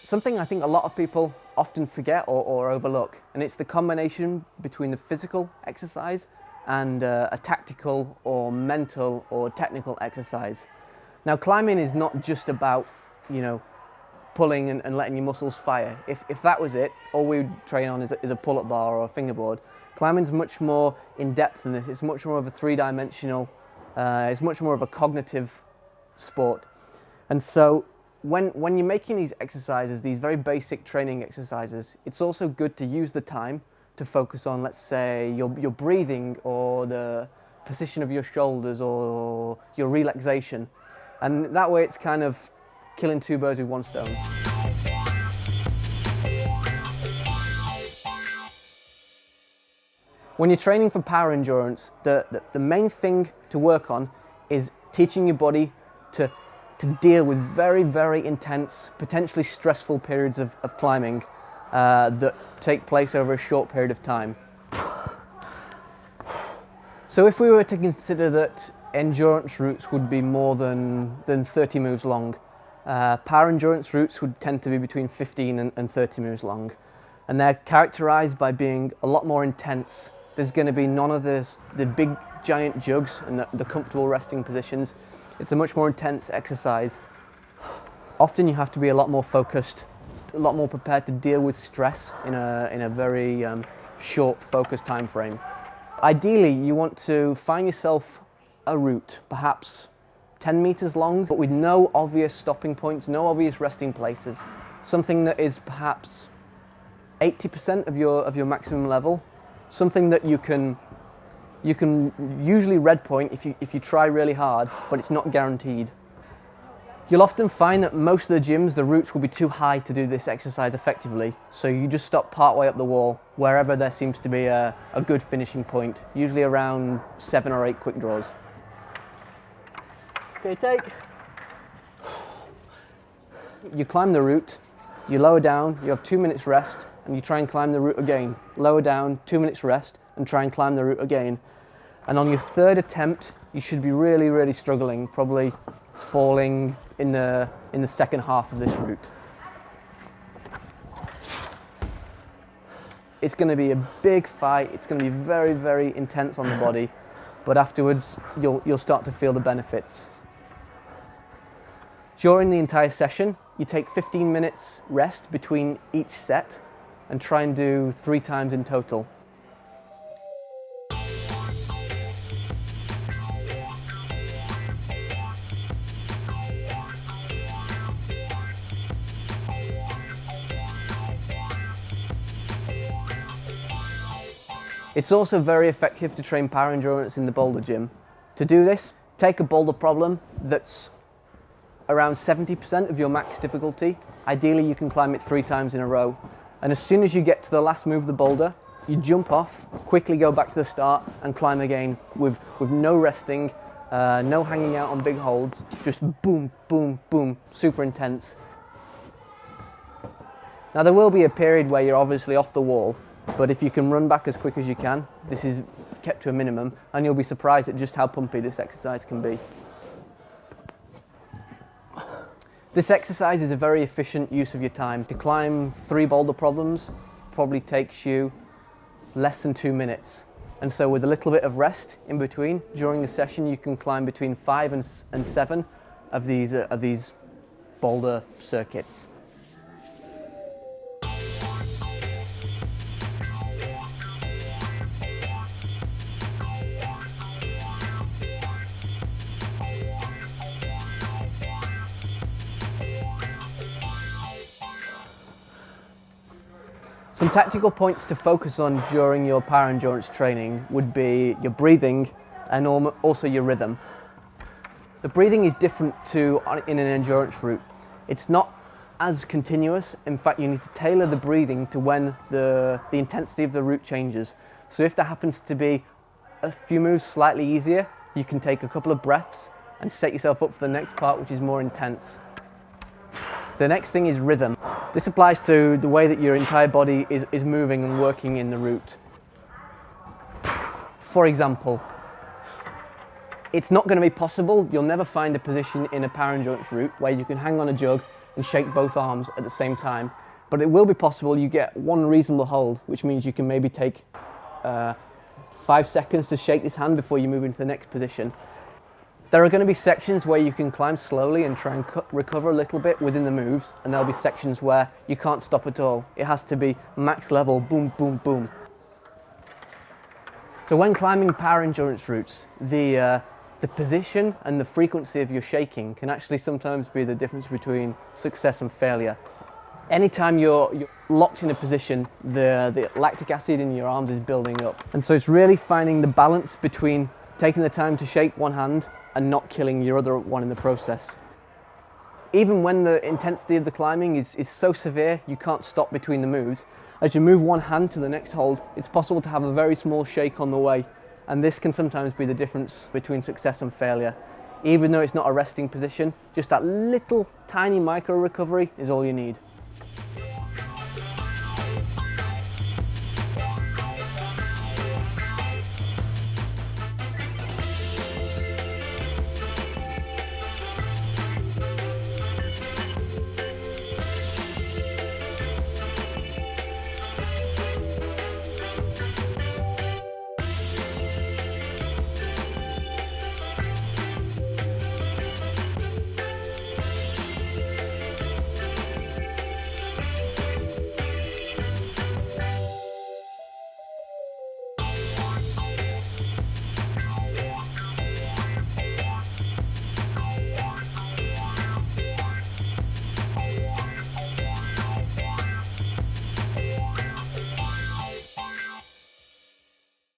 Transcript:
something I think a lot of people often forget or overlook, and it's the combination between the physical exercise and a tactical or mental or technical exercise. Now, climbing is not just about, pulling and letting your muscles fire. If that was it, all we would train on is a pull-up bar or a fingerboard. Climbing's much more in depth than this. It's much more of a three-dimensional, it's much more of a cognitive sport. And so when you're making these exercises, these very basic training exercises, it's also good to use the time to focus on, let's say, your breathing or the position of your shoulders or your relaxation. And that way it's kind of killing two birds with one stone. When you're training for power endurance, the main thing to work on is teaching your body to deal with very, very intense, potentially stressful periods of climbing that take place over a short period of time. So if we were to consider that endurance routes would be more than 30 moves long, power endurance routes would tend to be between 15 and 30 moves long. And they're characterized by being a lot more intense. There's going to be none of the big giant jugs and the comfortable resting positions. It's a much more intense exercise. Often you have to be a lot more focused, a lot more prepared to deal with stress in a very short, focused time frame. Ideally, you want to find yourself a route, perhaps 10 meters long, but with no obvious stopping points, no obvious resting places. Something that is perhaps 80% of your maximum level. Something that you can usually red point if you try really hard, but it's not guaranteed. You'll often find that most of the gyms, the routes will be too high to do this exercise effectively, so you just stop partway up the wall, wherever there seems to be a good finishing point, usually around 7 or 8 quick draws. Okay, take. You climb the route, you lower down, you have 2 minutes rest, and you try and climb the route again. Lower down, 2 minutes rest, and try and climb the route again. And on your third attempt, you should be really, really struggling, probably falling in the second half of this route. It's going to be a big fight. It's going to be very, very intense on the body, but afterwards you'll start to feel the benefits. During the entire session, you take 15 minutes rest between each set and try and do 3 times in total. It's also very effective to train power endurance in the Boulder gym. To do this, take a boulder problem that's around 70% of your max difficulty. Ideally, you can climb it 3 times in a row. And as soon as you get to the last move of the boulder, you jump off, quickly go back to the start and climb again with no resting, no hanging out on big holds, just boom, boom, boom, super intense. Now there will be a period where you're obviously off the wall, but if you can run back as quick as you can, this is kept to a minimum, and you'll be surprised at just how pumpy this exercise can be. This exercise is a very efficient use of your time. To climb 3 boulder problems probably takes you less than 2 minutes. And so with a little bit of rest in between, during the session you can climb between 5 and 7 of these boulder circuits. Some tactical points to focus on during your power endurance training would be your breathing and also your rhythm. The breathing is different in an endurance route. It's not as continuous. In fact, you need to tailor the breathing to when the intensity of the route changes. So if there happens to be a few moves slightly easier, you can take a couple of breaths and set yourself up for the next part, which is more intense. The next thing is rhythm. This applies to the way that your entire body is moving and working in the route. For example, it's not going to be possible, you'll never find a position in a power endurance route where you can hang on a jug and shake both arms at the same time. But it will be possible you get one reasonable hold, which means you can maybe take 5 seconds to shake this hand before you move into the next position. There are going to be sections where you can climb slowly and try and recover a little bit within the moves, and there'll be sections where you can't stop at all. It has to be max level, boom, boom, boom. So when climbing power endurance routes, the position and the frequency of your shaking can actually sometimes be the difference between success and failure. Anytime you're locked in a position, the lactic acid in your arms is building up. And so it's really finding the balance between taking the time to shake one hand and not killing your other one in the process. Even when the intensity of the climbing is so severe you can't stop between the moves, as you move one hand to the next hold, it's possible to have a very small shake on the way. And this can sometimes be the difference between success and failure. Even though it's not a resting position, just that little tiny micro recovery is all you need.